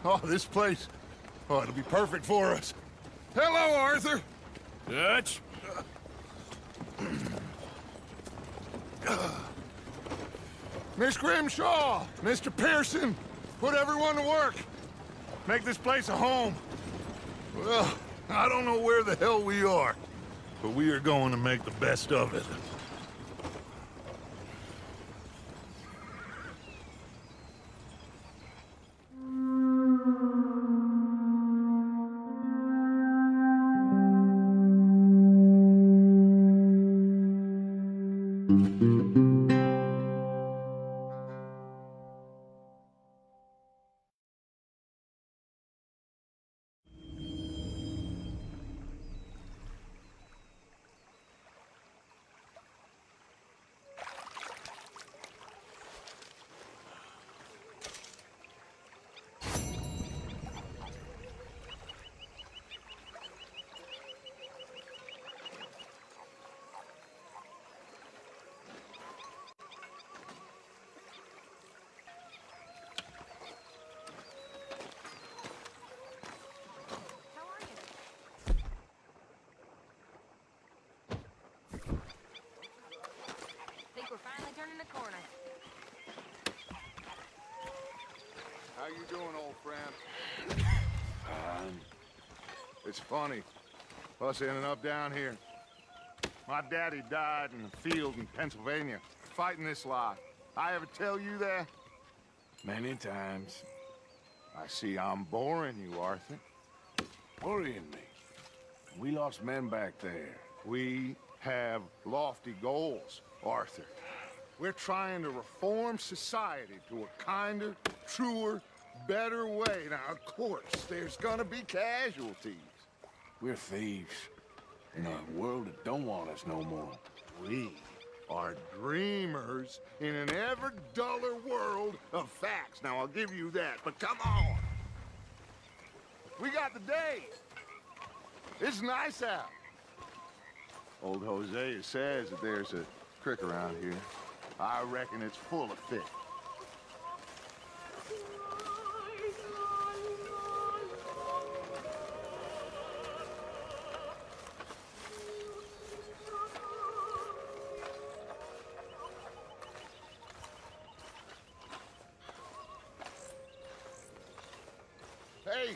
Oh, this place. Oh, it'll be perfect for us. Hello, Arthur. Dutch? Miss Grimshaw, Mr. Pearson, put everyone to work. Make this place a home. Well, I don't know where the hell we are, but we are going to make the best of it. We're finally turning the corner. How you doing, old friend? It's funny, us ending up down here. My daddy died in the field in Pennsylvania, fighting this lot. I ever tell you that? Many times. I see I'm boring you, Arthur. Worrying me. We lost men back there. We have lofty goals, Arthur. We're trying to reform society to a kinder, truer, better way. Now, of course, there's gonna be casualties. We're thieves. In a world that don't want us no more. We are dreamers in an ever duller world of facts. Now, I'll give you that, but come on. We got the day. It's nice out. Old Hosea says that there's a creek around here. I reckon it's full of fish. Hey,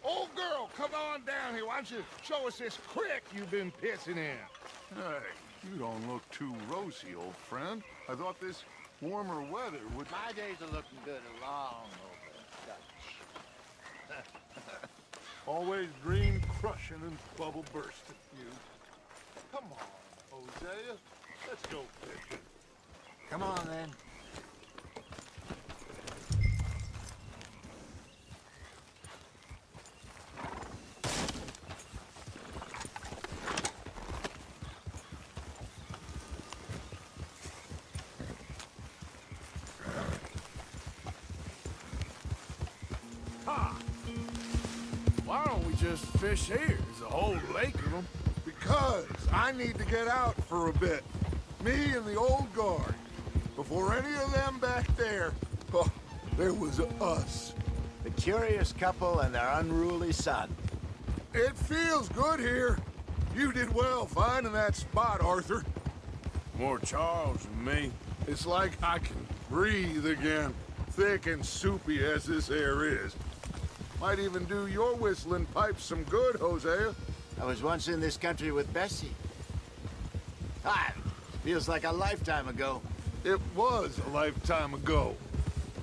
old girl, come on down here. Why don't you show us this creek you've been pissing in? Hey, you don't look too rosy, old friend. I thought this warmer weather would... My days are looking good along over Dutch. Always dream crushing and bubble bursting, you. Come on, Hosea. Let's go fishing. Come on, then. Why don't we just fish here? There's a whole lake of them. Because I need to get out for a bit. Me and the old guard. Before any of them back there, oh, there was us. The curious couple and their unruly son. It feels good here. You did well finding that spot, Arthur. More Charles than me. It's like I can breathe again, thick and soupy as this air is. Might even do your whistling pipes some good, Hosea. I was once in this country with Bessie. Feels like a lifetime ago. It was a lifetime ago.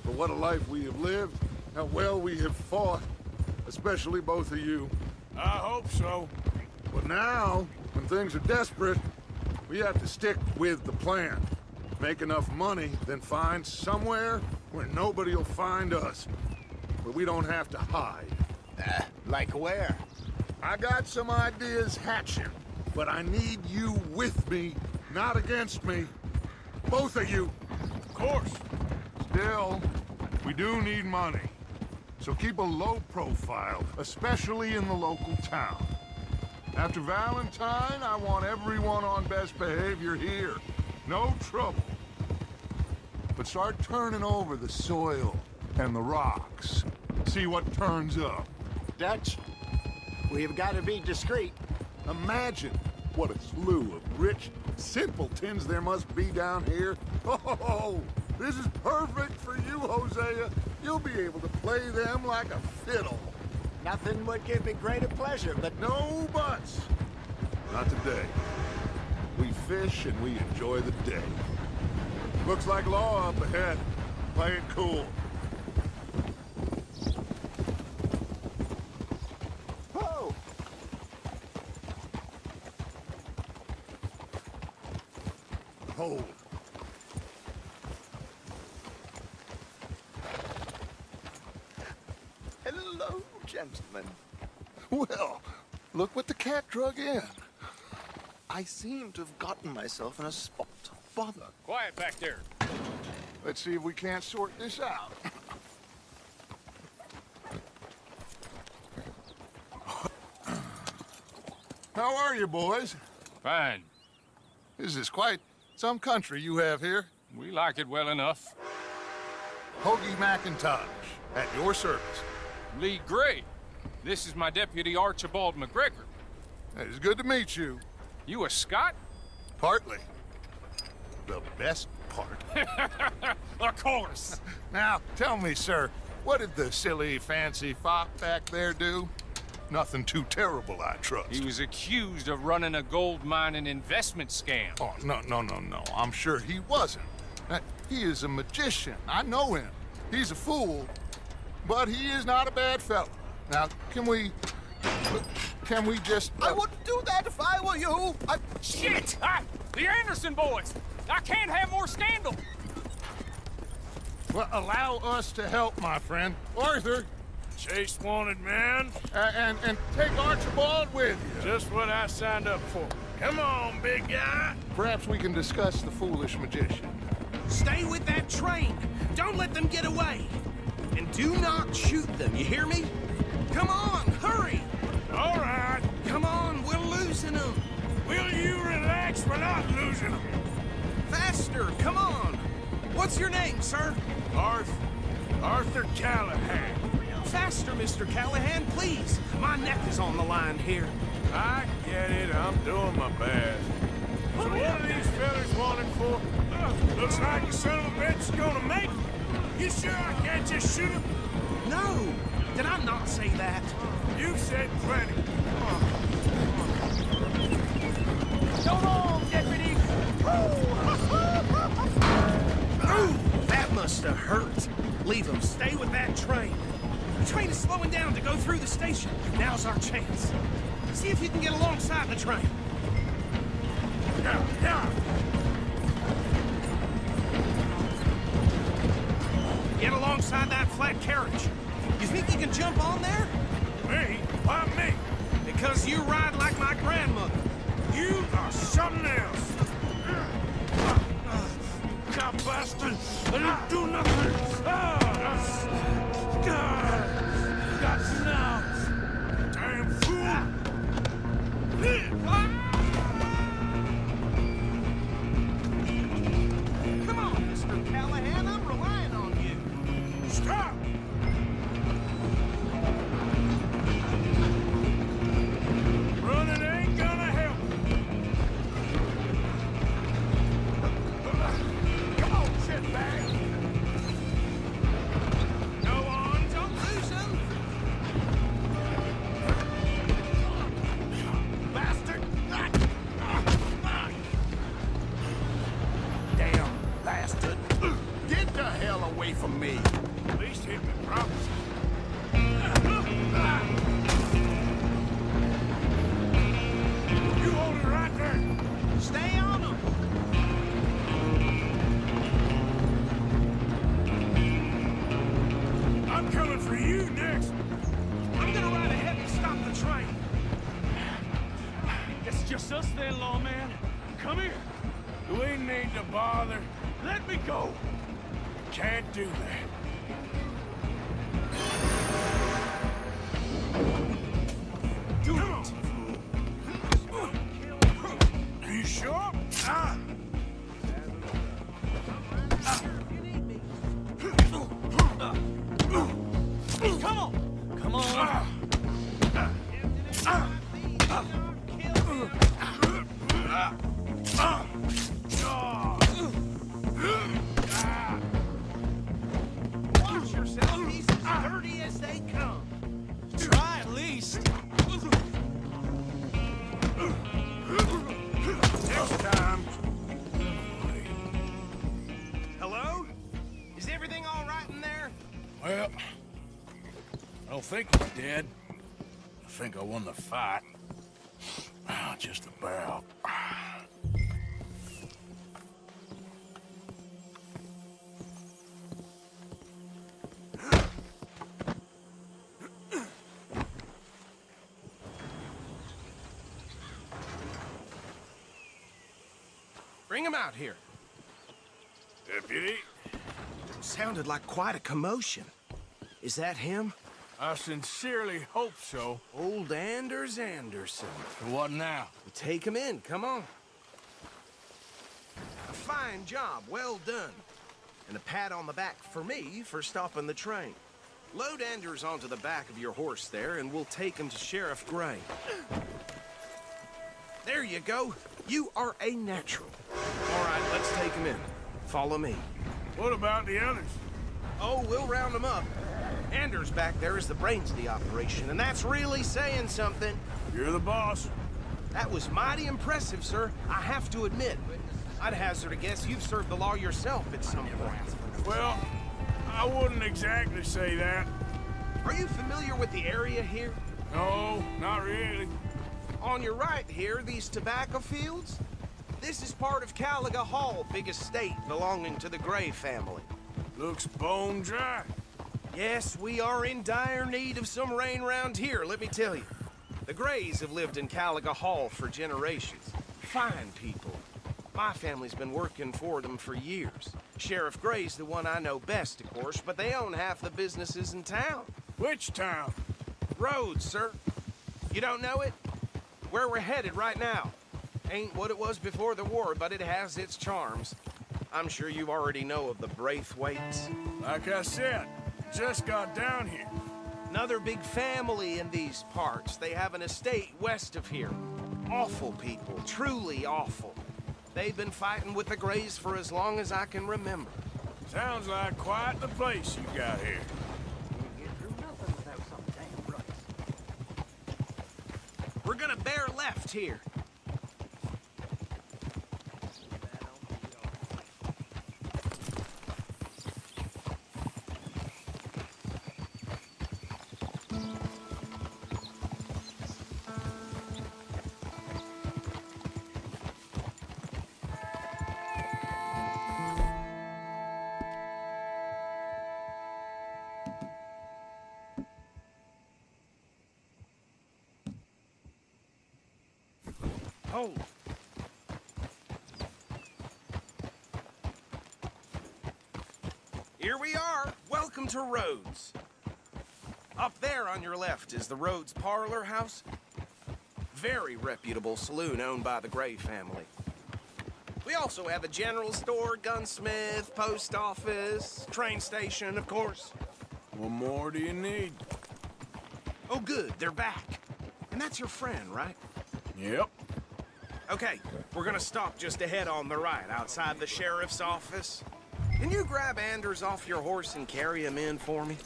But what a life we have lived, how well we have fought, especially both of you. I hope so. But now, when things are desperate, we have to stick with the plan. Make enough money, then find somewhere where nobody will find us. Where we don't have to hide. Like where? I got some ideas hatching, but I need you with me, not against me. Both of you. Of course. Still, we do need money. So keep a low profile, especially in the local town. After Valentine, I want everyone on best behavior here. No trouble. But start turning over the soil and the rocks. See what turns up. Dutch, we've got to be discreet. Imagine what a slew of rich simpletons there must be down here. Oh, this is perfect for you, Hosea. You'll be able to play them like a fiddle. Nothing would give me greater pleasure, but No buts. Not today. We fish and we enjoy the day. Looks like law up ahead. Play it cool. whoa! Hold. Hello, gentlemen. Well, look what the cat drug in. I seem to have gotten myself in a spot. Bother. Quiet back there. Let's see if we can't sort this out. How are you, boys? Fine. This is quite some country you have here. We like it well enough. Hoagie McIntosh, at your service. Lee Gray. This is my deputy Archibald McGregor. It's good to meet you. You a Scot? Partly. The best part. Of course. Now, tell me, sir, what did the silly, fancy fop back there do? Nothing too terrible, I trust. He was accused of running a gold mining investment scam. Oh, no. I'm sure he wasn't. He is a magician. I know him. He's a fool, but he is not a bad fellow. Now, can we just... I wouldn't do that if I were you. Shit! The Anderson boys! I can't have more scandal! Well, allow us to help, my friend. Arthur, Chase wanted, man. and take Archibald with you. Just what I signed up for. Come on, big guy. Perhaps we can discuss the foolish magician. Stay with that train. Don't let them get away. And do not shoot them, you hear me? Come on, hurry! All right. Come on, we're losing them. Will you relax? We're not losing them. Faster, come on. What's your name, sir? Arthur Callahan. Faster, Mr. Callahan, please. My neck is on the line here. I get it. I'm doing my best. So what are these fellas wanted for? Looks like the son of a bitch is gonna make it. You sure I can't just shoot him? No, did I not say that? You've said plenty. Go on, deputy! Ooh, that must have hurt. Leave them. Stay with that train. The train is slowing down to go through the station. Now's our chance. See if you can get alongside the train. Yeah. Get alongside that flat carriage. You think you can jump on there? Me? Why me? Because you ride like my grandmother. You are something else. God, bastard! I didn't do nothing! Got you now! Damn fool! Come on, Mr. Callahan, I'm relying on you. Stop! Running ain't gonna help. Come on, shitbag! Go on, don't lose him. Bastard! Damn bastard. Get the hell away from me. At least hit me proper. You hold it right there. Stay on him. I'm coming for you next. I'm gonna ride ahead and stop the train. It's just us then, lawman. Come here. Do we need to bother? Let me go. Can't do that. Do Come it. Are you sure? Come they come. Try at least. Next time. Hello? Is everything all right in there? Well, I don't think he's dead. I think I won the fight. Just about. Bring him out here. Deputy, Sounded like quite a commotion. Is that him? I sincerely hope so. Old Anders Anderson. What now? Take him in, come on. A fine job, well done. And a pat on the back for me for stopping the train. Load Anders onto the back of your horse there, and we'll take him to Sheriff Gray. There you go. You are a natural. All right, let's take him in. Follow me. What about the others? Oh, we'll round them up. Anders back there is the brains of the operation, and that's really saying something. You're the boss. That was mighty impressive, sir. I have to admit. I'd hazard a guess you've served the law yourself at some point. Well, I wouldn't exactly say that. Are you familiar with the area here? No, not really. On your right here, these tobacco fields? This is part of Caliga Hall, big estate belonging to the Gray family. Looks bone dry. Yes, we are in dire need of some rain round here, let me tell you. The Grays have lived in Caliga Hall for generations. Fine people. My family's been working for them for years. Sheriff Gray's the one I know best, of course, but they own half the businesses in town. Which town? Rhodes, sir. You don't know it? Where we're headed right now. Ain't what it was before the war, but it has its charms. I'm sure you already know of the Braithwaites. Like I said, just got down here. Another big family in these parts. They have an estate west of here. Awful people, truly awful. They've been fighting with the Grays for as long as I can remember. Sounds like quite the place you got here. We're gonna bear left here. Hold. Here we are. Welcome to Rhodes. Up there on your left is the Rhodes Parlor House. Very reputable saloon owned by the Gray family. We also have a general store, gunsmith, post office, train station, of course. What more do you need? Oh, good. They're back. And that's your friend, right? Yep. Okay, we're gonna stop just ahead on the right, outside the sheriff's office. Can you grab Anders off your horse and carry him in for me?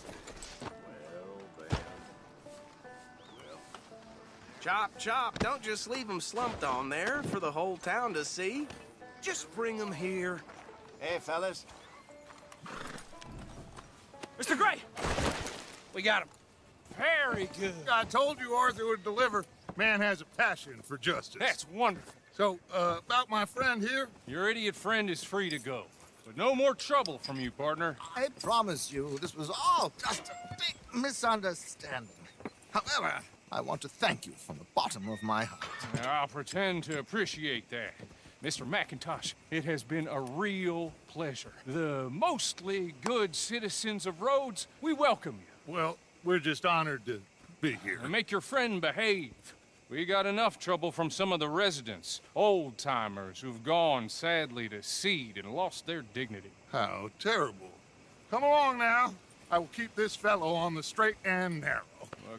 Chop, chop, don't just leave him slumped on there for the whole town to see. Just bring him here. Hey, fellas. Mr. Gray! We got him. Very good. I told you Arthur would deliver. Man has a passion for justice. That's wonderful. So, about my friend here? Your idiot friend is free to go. But no more trouble from you, partner. I promise you, this was all just a big misunderstanding. However, I want to thank you from the bottom of my heart. I'll pretend to appreciate that. Mr. McIntosh, it has been a real pleasure. The mostly good citizens of Rhodes, we welcome you. Well, we're just honored to be here. And make your friend behave. We got enough trouble from some of the residents, old-timers who've gone, sadly, to seed and lost their dignity. How terrible. Come along now. I will keep this fellow on the straight and narrow.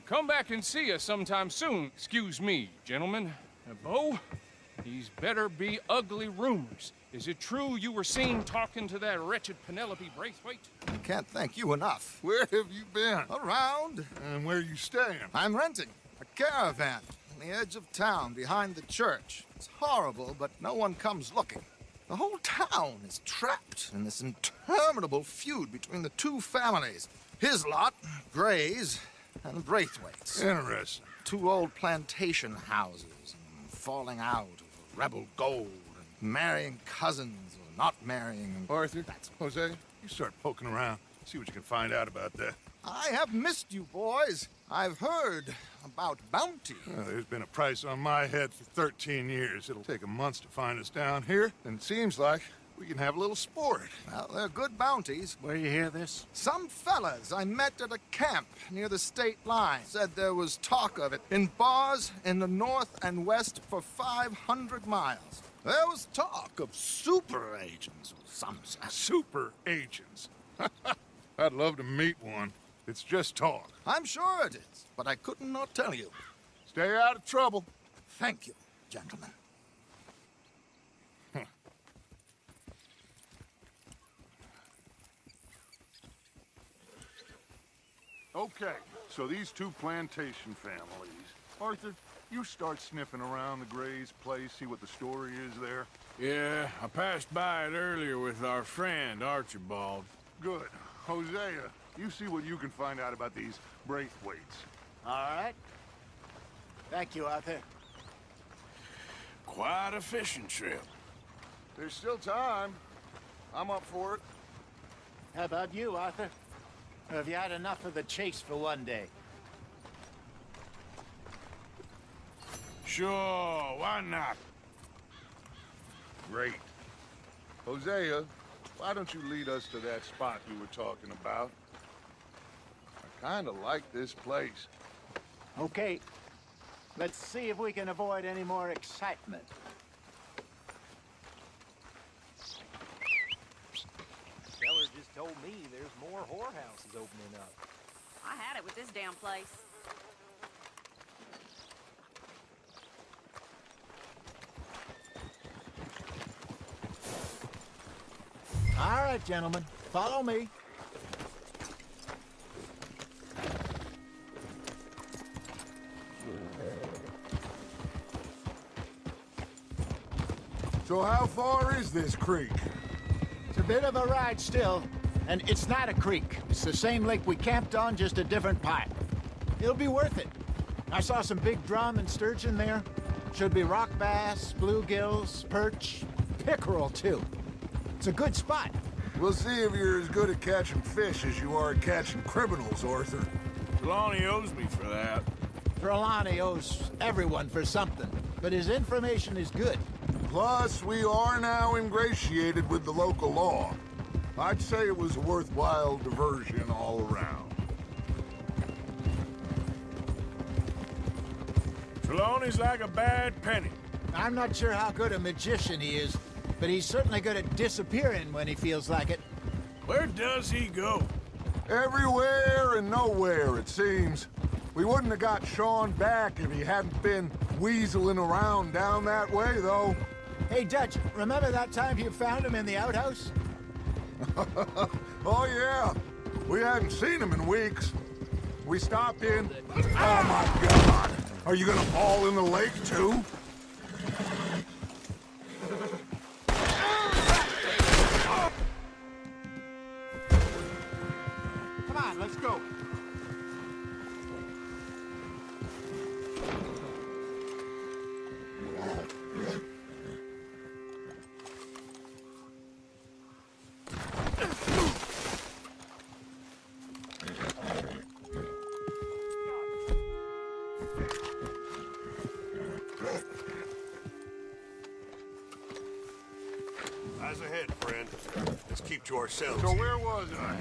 Come back and see us sometime soon. Excuse me, gentlemen. Bo, These better be ugly rumors. Is it true you were seen talking to that wretched Penelope Braithwaite? I can't thank you enough. Where have you been? Around. And where you staying? I'm renting a caravan on the edge of town behind the church. It's horrible, but no one comes looking. The whole town is trapped in this interminable feud between the two families. His lot, Gray's, and Braithwaite's. Interesting. Two old plantation houses, and falling out over rebel gold, and marrying cousins or not marrying. Arthur, Jose, you start poking around. See what you can find out about that. I have missed you, boys. I've heard about bounty. Well, there's been a price on my head for 13 years. It'll take a month to find us down here, and it seems like we can have a little sport. Well, they're good bounties. Where you hear this? Some fellas I met at a camp near the state line said there was talk of it in bars in the north and west for 500 miles. There was talk of super agents or some such. Super agents. I'd love to meet one. It's just talk. I'm sure it is, but I couldn't not tell you. Stay out of trouble. Thank you, gentlemen. Okay, so these two plantation families. Arthur, you start sniffing around the Gray's place, see what the story is there. Yeah, I passed by it earlier with our friend, Archibald. Good. Hosea, you see what you can find out about these Braithwaites. All right. Thank you, Arthur. Quite a fishing trip. There's still time. I'm up for it. How about you, Arthur? Or have you had enough of the chase for one day? Sure, why not? Great. Hosea, why don't you lead us to that spot you were talking about? I kind of like this place. Okay. Let's see if we can avoid any more excitement. Feller just told me there's more whorehouses opening up. I had it with this damn place. All right, gentlemen. Follow me. So how far is this creek? It's a bit of a ride still, and it's not a creek. It's the same lake we camped on, just a different pipe. It'll be worth it. I saw some big drum and sturgeon there. Should be rock bass, bluegills, perch, pickerel too. It's a good spot. We'll see if you're as good at catching fish as you are at catching criminals, Arthur. Trelawney owes me for that. Trelawney owes everyone for something, but his information is good. Plus, we are now ingratiated with the local law. I'd say it was a worthwhile diversion all around. Trelawney's like a bad penny. I'm not sure how good a magician he is, but he's certainly good at disappearing when he feels like it. Where does he go? Everywhere and nowhere, it seems. We wouldn't have got Sean back if he hadn't been weaseling around down that way, though. Hey, Dutch, remember that time you found him in the outhouse? Oh, yeah. We hadn't seen him in weeks. We stopped in... Oh, my God! Are you gonna fall in the lake, too? Come on, let's go. Eyes ahead, friend. Let's keep to ourselves. So where was I?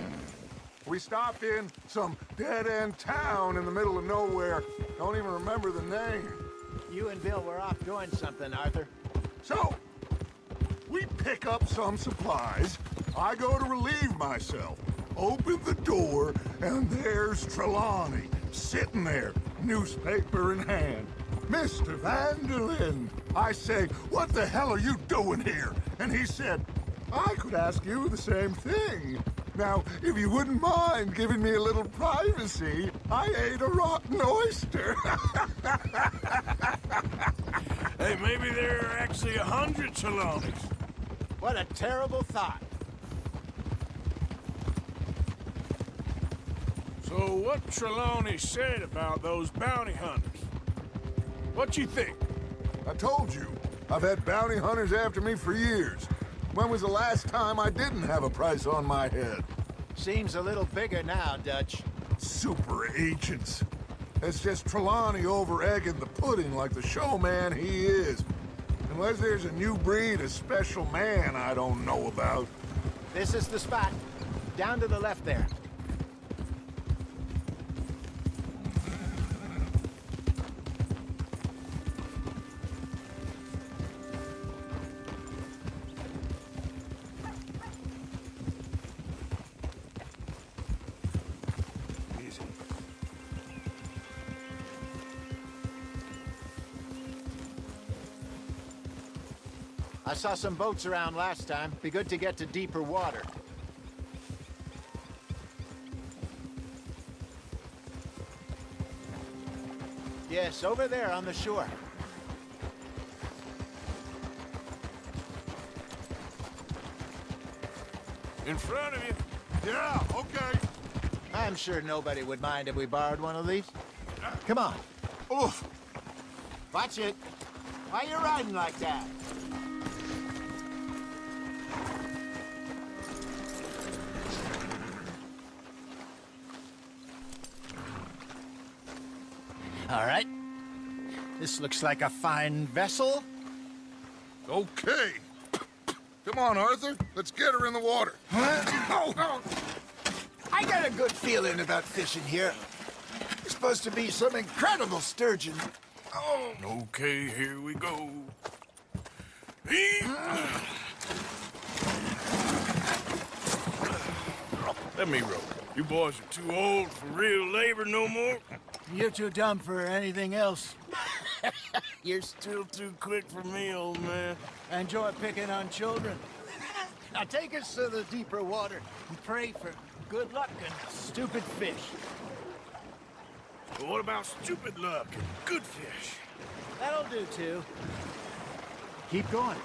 We stopped in some dead-end town in the middle of nowhere. Don't even remember the name. You and Bill were off doing something, Arthur. So, we pick up some supplies. I go to relieve myself. Open the door, and there's Trelawney, sitting there, newspaper in hand. Mr. Van-der-Linde, I say, what the hell are you doing here? And he said, I could ask you the same thing. Now, if you wouldn't mind giving me a little privacy, I ate a rotten oyster. Hey, maybe there are actually 100 Trelawneys. What a terrible thought. So what Trelawney said about those bounty hunters? What you think? I told you, I've had bounty hunters after me for years. When was the last time I didn't have a price on my head? Seems a little bigger now, Dutch. Super agents. It's just Trelawney over-egging the pudding like the showman he is. Unless there's a new breed of special man I don't know about. This is the spot. Down to the left there. I saw some boats around last time. Be good to get to deeper water. Yes, over there on the shore. In front of you. Yeah, okay. I'm sure nobody would mind if we borrowed one of these. Come on. Oof. Watch it. Why you riding like that? All right. This looks like a fine vessel. Okay. Come on, Arthur. Let's get her in the water. Oh. I got a good feeling about fishing here. It's supposed to be some incredible sturgeon. Oh. Okay, here we go. Let me row. You boys are too old for real labor no more. You're too dumb for anything else. You're still too quick for me, old man. Enjoy picking on children. Now take us to the deeper water and pray for good luck and stupid fish. But what about stupid luck and good fish? That'll do, too. Keep going.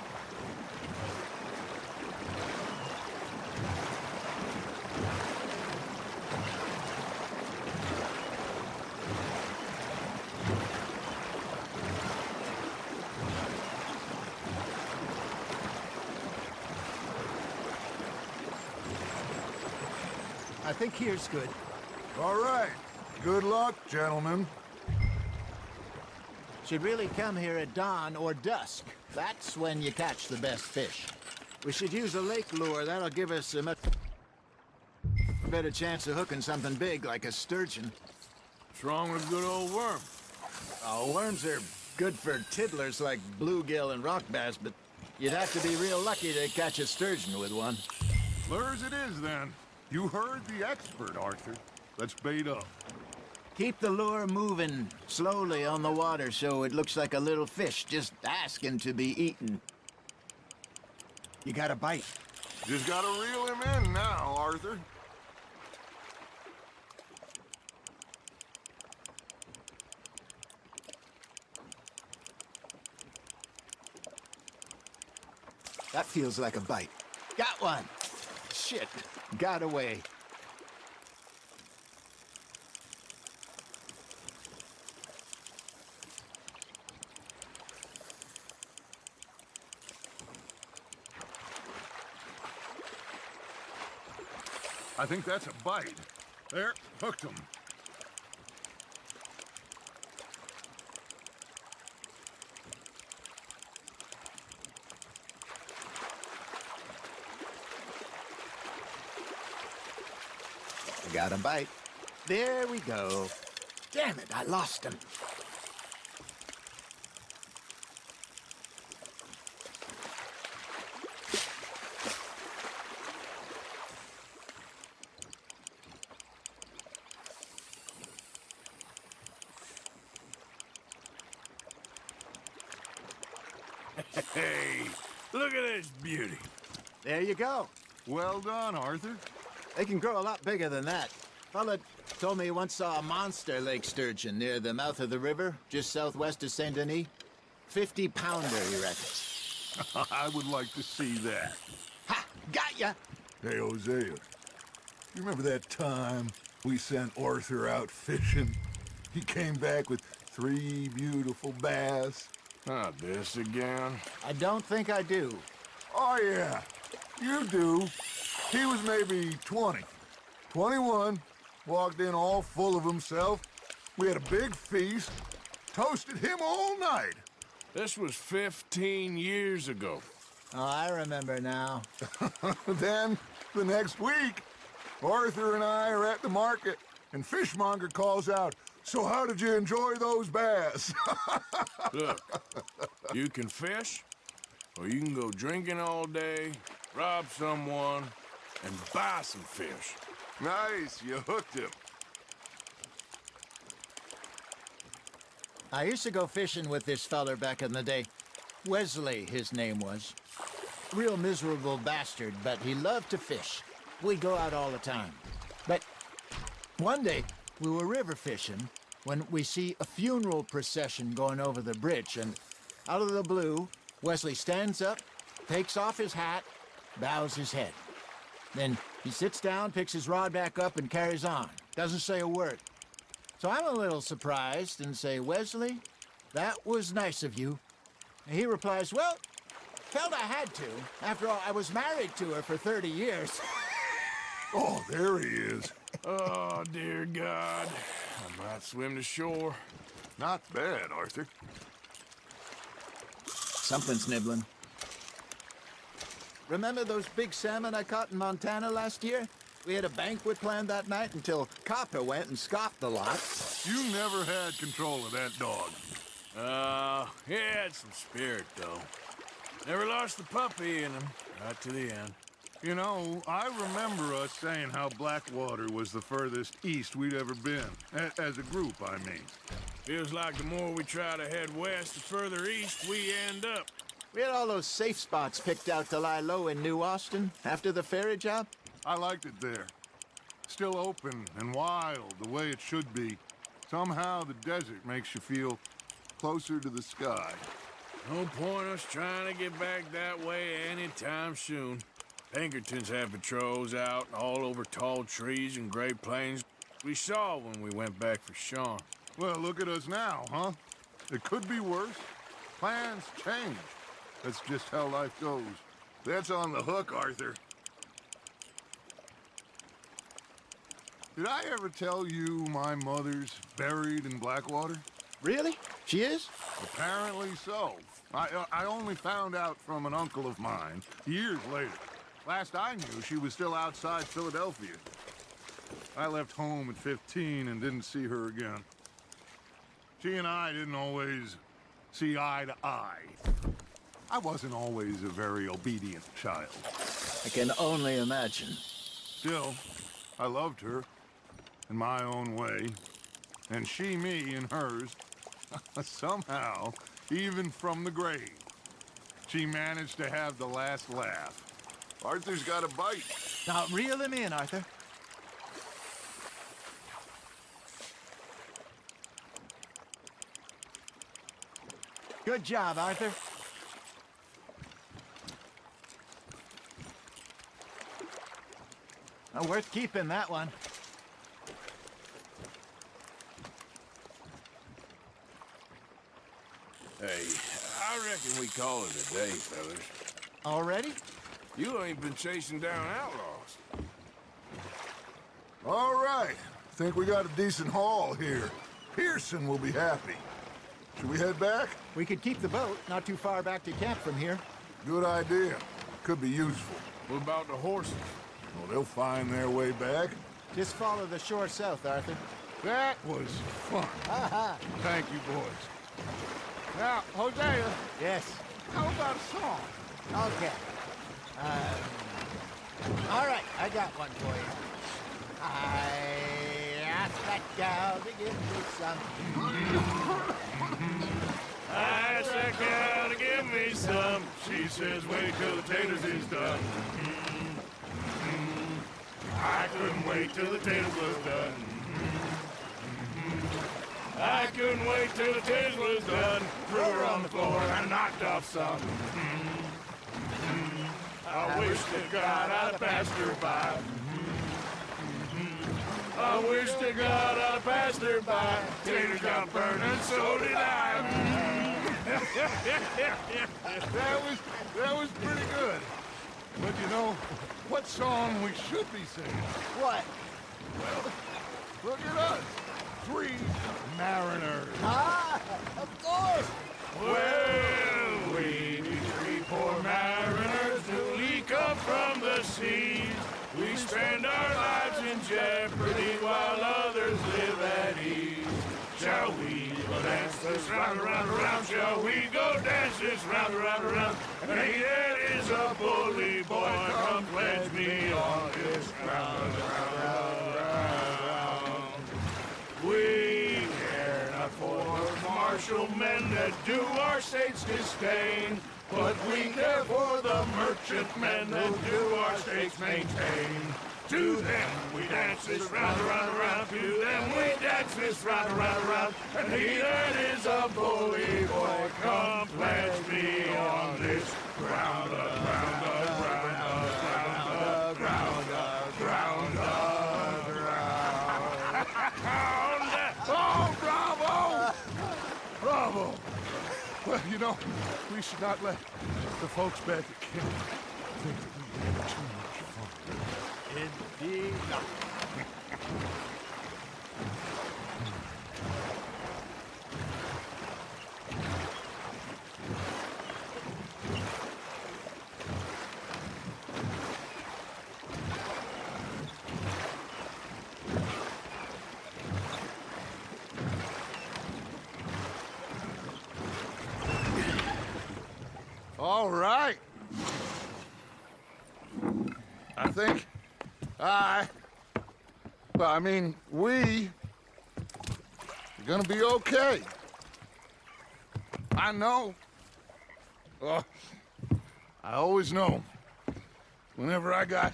I think here's good. All right. Good luck, gentlemen. Should really come here at dawn or dusk. That's when you catch the best fish. We should use a lake lure. That'll give us a much better chance of hooking something big like a sturgeon. What's wrong with good old worm? Oh, worms are good for tiddlers like bluegill and rock bass, but you'd have to be real lucky to catch a sturgeon with one. Lures it is, then. You heard the expert, Arthur. Let's bait up. Keep the lure moving slowly on the water so it looks like a little fish just asking to be eaten. You got a bite. Just gotta reel him in now, Arthur. That feels like a bite. Got one. Shit. Got away. I think that's a bite. There, hooked him. Got a bite. There we go. Damn it, I lost him. Hey, look at this beauty. There you go. Well done, Arthur. They can grow a lot bigger than that. Fella told me he once saw a monster lake sturgeon near the mouth of the river, just southwest of Saint Denis. 50-pounder, he reckons. I would like to see that. Ha! Got ya! Hey, Hosea, you remember that time we sent Arthur out fishing? He came back with 3 beautiful bass. Not this again. I don't think I do. Oh, yeah, you do. He was maybe 20, 21, walked in all full of himself. We had a big feast, toasted him all night. This was 15 years ago. Oh, I remember now. Then, the next week, Arthur and I are at the market, and Fishmonger calls out, "So how did you enjoy those bass?" Look, you can fish, or you can go drinking all day, rob someone, and buy some fish. Nice, you hooked him. I used to go fishing with this feller back in the day. Wesley, his name was. Real miserable bastard, but he loved to fish. We'd go out all the time. But one day, we were river fishing when we see a funeral procession going over the bridge, and out of the blue, Wesley stands up, takes off his hat, bows his head. Then he sits down, picks his rod back up, and carries on. Doesn't say a word. So I'm a little surprised and say, "Wesley, that was nice of you." And he replies, "Well, felt I had to. After all, I was married to her for 30 years. Oh, there he is. Oh, dear God. I might swim to shore. Not bad, Arthur. Something's nibbling. Remember those big salmon I caught in Montana last year? We had a banquet planned that night until Copper went and scoffed the lot. You never had control of that dog. He had some spirit, though. Never lost the puppy in him, right to the end. You know, I remember us saying how Blackwater was the furthest east we'd ever been. As a group, I mean. Feels like the more we try to head west, the further east we end up. We had all those safe spots picked out to lie low in New Austin after the ferry job. I liked it there. Still open and wild, the way it should be. Somehow the desert makes you feel closer to the sky. No point us trying to get back that way anytime soon. Pinkertons have patrols out all over tall trees and Great Plains. We saw when we went back for Sean. Well, look at us now, huh? It could be worse. Plans change. That's just how life goes. That's on the hook, Arthur. Did I ever tell you my mother's buried in Blackwater? Really? She is? Apparently so. I only found out from an uncle of mine years later. Last I knew, she was still outside Philadelphia. I left home at 15 and didn't see her again. She and I didn't always see eye to eye. I wasn't always a very obedient child. I can only imagine. Still, I loved her in my own way, and she me in hers. Somehow, even from the grave, she managed to have the last laugh. Arthur's got a bite. Now, reel him in, Arthur. Good job, Arthur. Well, worth keeping, that one. Hey, I reckon we call it a day, fellas. Already? You ain't been chasing down outlaws. All right. Think we got a decent haul here. Pearson will be happy. Should we head back? We could keep the boat not too far back to camp from here. Good idea. Could be useful. What about the horses? Well, they'll find their way back. Just follow the shore south, Arthur. That was fun. Thank you, boys. Now, Hosea, Yes. how about a song? Okay. All right, I got one for you. I asked that gal to give me some. I asked that cow to give me some. She says, wait till the taters is done. I couldn't wait till the taters was done. I couldn't wait till the taters was done. Threw her on the floor and knocked off some. I wish to God I'd passed her by. I wish to God I'd passed her by. Taters got burned and so did I. That was pretty good. But you know, what song we should be singing? What? Well, look at us. 3 mariners. Ah, of course. Well, we 3 poor mariners newly come from the seas. We spend our lives in jeopardy while others live at ease. Shall we go dance this round, around, around? Shall we go dance this round, around, around? And he that is a bully boy, come pledge me on this ground, round. We care not for martial men that do our state's disdain, but we care for the merchant men that do our states maintain. To them we dance this round, around, around. To them we dance this round, around, around. And he that is a bully boy, come pledge me on this ground, ground, ground, ground, ground, ground, ground. Oh, bravo! Bravo! Well, you know, we should not let the folks back at camp think that we had too much fun. Indeed not. All right. I think we are gonna be okay. I know. I always know. Whenever I got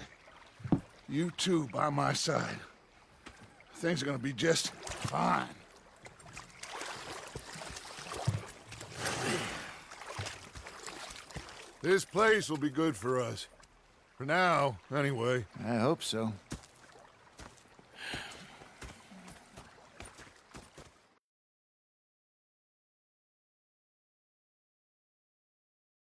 you two by my side, things are gonna be just fine. This place will be good for us. For now, anyway. I hope so.